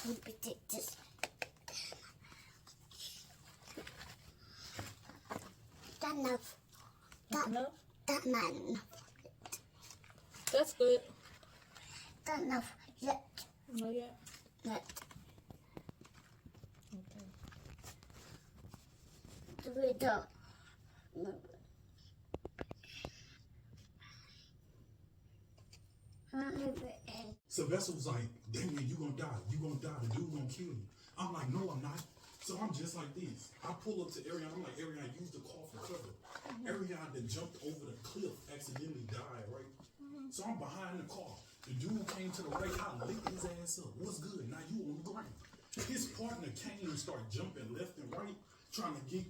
This. That enough. That not enough. That's good. That enough yet. Not yet. Yet. Okay. We don't. Sylvester was like, Damien, you gonna die. You gonna die. The dude gonna kill you. I'm like, no, I'm not. So I'm just like this. I pull up to Ariana. I'm like, Ariana, use the car for cover. Ariana then jumped over the cliff, accidentally died, right? So I'm behind the car. The dude came to the right. I licked his ass up. What's good? Now you on the ground. His partner came and started jumping left and right, trying to get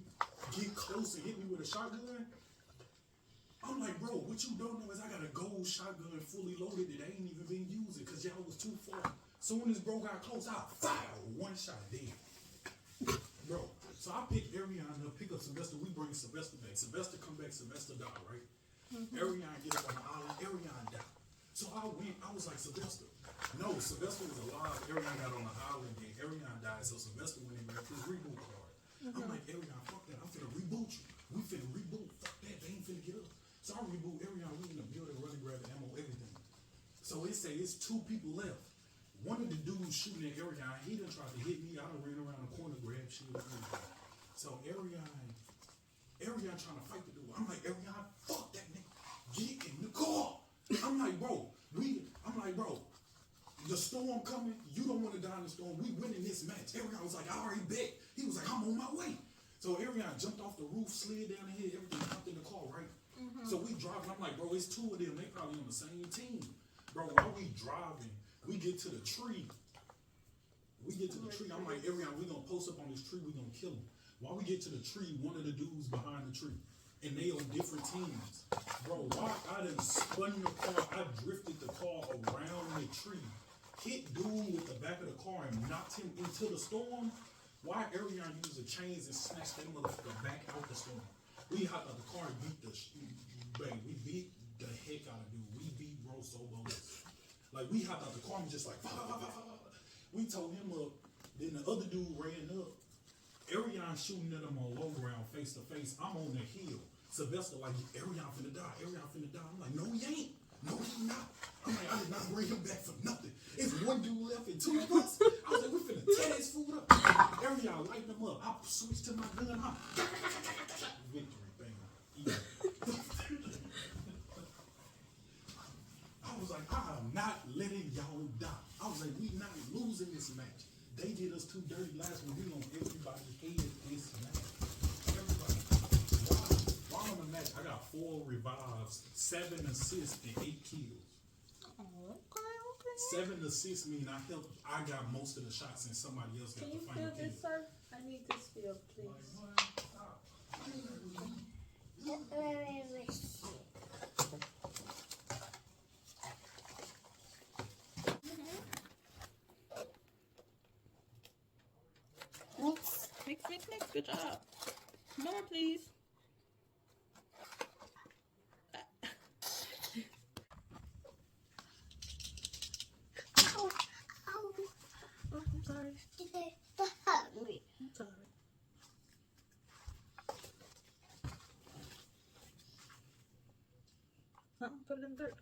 close and hit me with a shotgun. I'm like, bro, what you don't know is I got a gold shotgun fully loaded that I ain't even been using because y'all was too far. Soon as bro got close, I fired one shot dead. Bro, so I pick Ariana up, pick up Sylvester, we bring Sylvester back. Sylvester come back, Sylvester die, right? Ariana get up on the island, Ariana die. So I was like, Sylvester. No, Sylvester was alive, Ariana got on the island, then Ariana died, so Sylvester went in there with his reboot card. I'm like, Ariana, fuck that, I'm finna reboot you. We finna reboot, fuck that, they ain't finna get up. So I reboot Ariana, we in the building, running, grabbing ammo, everything. So it say it's 2 people left. One of the dudes shooting at Ariana, he done tried to hit me. I done ran around the corner, grabbed shit, everything. So Ariana trying to fight the dude. I'm like, Ariana, fuck that nigga. Get in the car. I'm like, bro, the storm coming. You don't want to die in the storm. We winning this match. Ariana was like, I already bet. He was like, I'm on my way. So Ariana jumped off the roof, slid down the hill, everything, jumped in the car, right? So we driving. I'm like, bro, it's 2 of them. They probably on the same team. Bro, while we driving, we get to the tree. I'm like, Ariana, we gonna post up on this tree. We gonna kill him. While we get to the tree, one of the dudes behind the tree. And they on different teams. Bro, why I done spun the car, I drifted the car around the tree, hit dude with the back of the car and knocked him into the storm. Why Ariana used the chains and snatched that motherfucker back out the storm. We hopped out the car and beat we beat the heck out of dude. We beat bro so bogus. Like we hopped out the car and just like, we told him up. Then the other dude ran up. Ariana shooting at him on low ground, face to face. I'm on the hill. Sylvester like, Ariana finna die. I'm like, no, he ain't. No, he not. I'm like, I did not bring him back for nothing. It's 1 dude left and 2 of us. I was like, we finna tear his food up. Ariana lighting him up. I switched to my gun. Victory, bang. I was like, I am not letting y'all die. I was like, we not losing this match. They did us too dirty last one. We on everybody's head this match. Everybody. While on the match, I got 4 revives, 7 assists, and 8 kills. Okay. 7 assists mean I got most of the shots and somebody else got the final kill. Can you feel this, sir? I need this feel, please. Mix. Good job. More, please. Oh, I'm sorry. that hurt me. I'm sorry. Put it in dirt.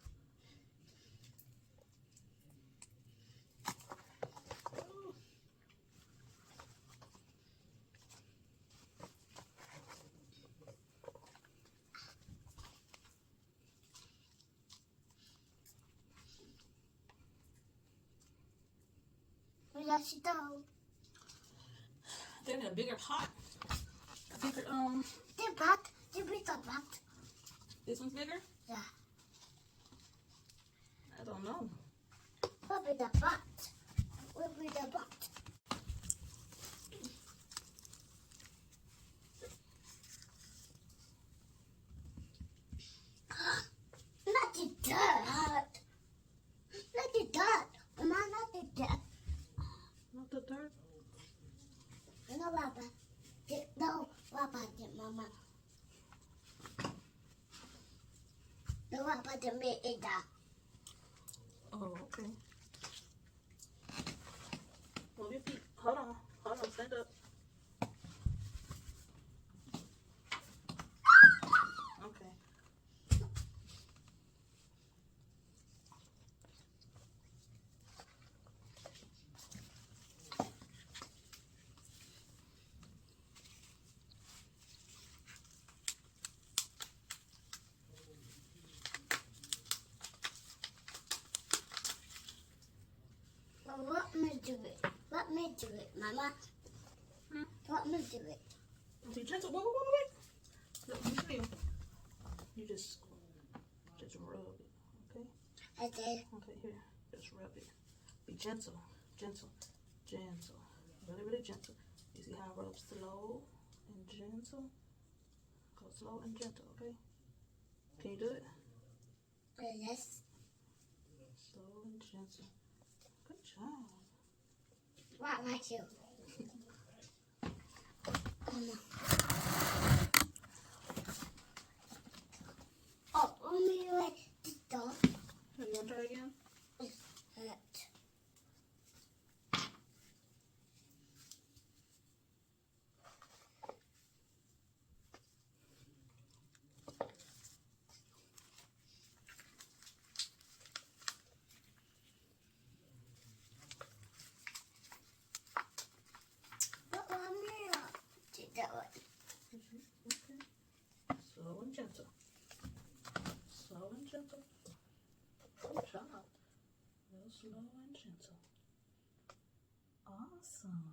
Let's go. They're in a bigger pot. The bigger pot. This one's bigger? Yeah. I don't know. What be the pot? What be the pot? Not the dirt. Not the dirt. Mama, not the dirt. Not the dirt? No, Papa. No, Papa, Mama. No, Papa, to me, Oh, okay. Well, Hold on, stand up. Okay. Well, let me do it. Let me do it, Mama. Let me do it. Be gentle. Wait. Look, let me show you. You just rub it, okay? I did. Okay, here. Just rub it. Be gentle. Really gentle. You see how I rub slow and gentle? Go slow and gentle, okay? Can you do it? Yes. Slow and gentle. Good job. What about you? Oh, only like the dog. You want to try again? Hurt. But mommy, to do it. Okay. Slow and gentle. Slow and gentle. Good job. Real slow and gentle. Awesome.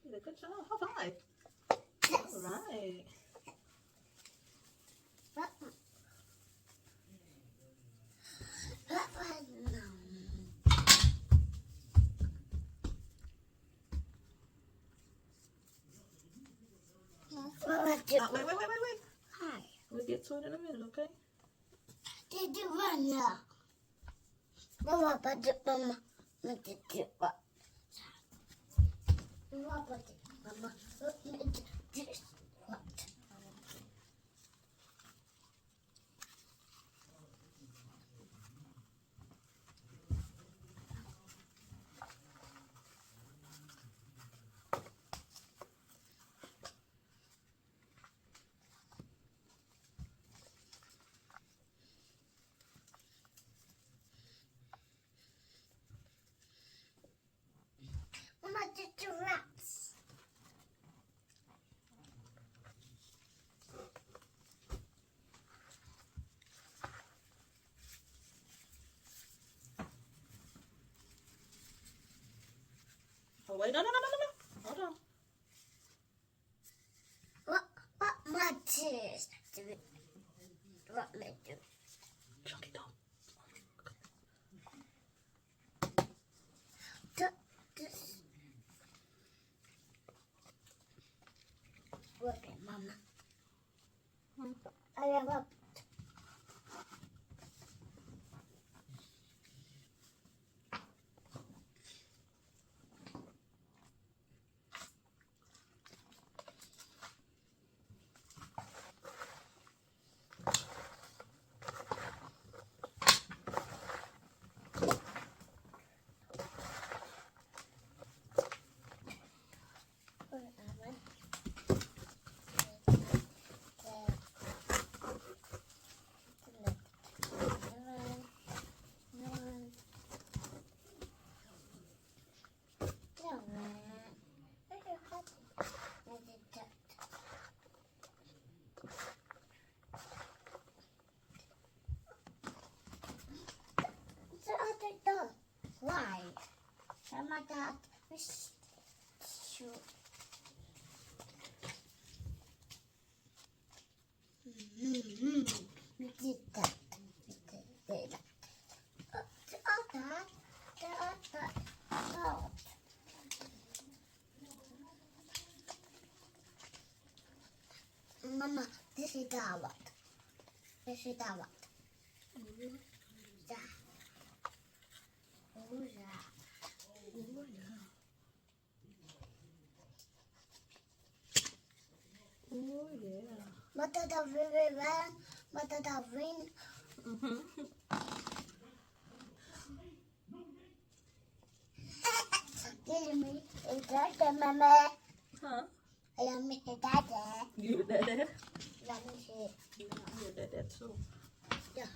You did a good job. High five. Yes. All right. Wait. Hi. We'll get to it in a minute, okay? Did you run now? Mama, but Mama, what did you what? Mama, what did Mama? What did this? What? Mama, did you rats? Oh, wait. No. Hold on. What my tears do? What me do? Chunky, don't. This. Look at Mama. I have a. Why? And my dad was shoot. We did that. We did that. Oh. Mama, this is that one. This is that one. That. Oh, Oh, yeah. Mata da river, mata da rain. Dada, Mama. Huh? I love me to Dada. You did that? Let me see. Yeah, I did that too. Yeah.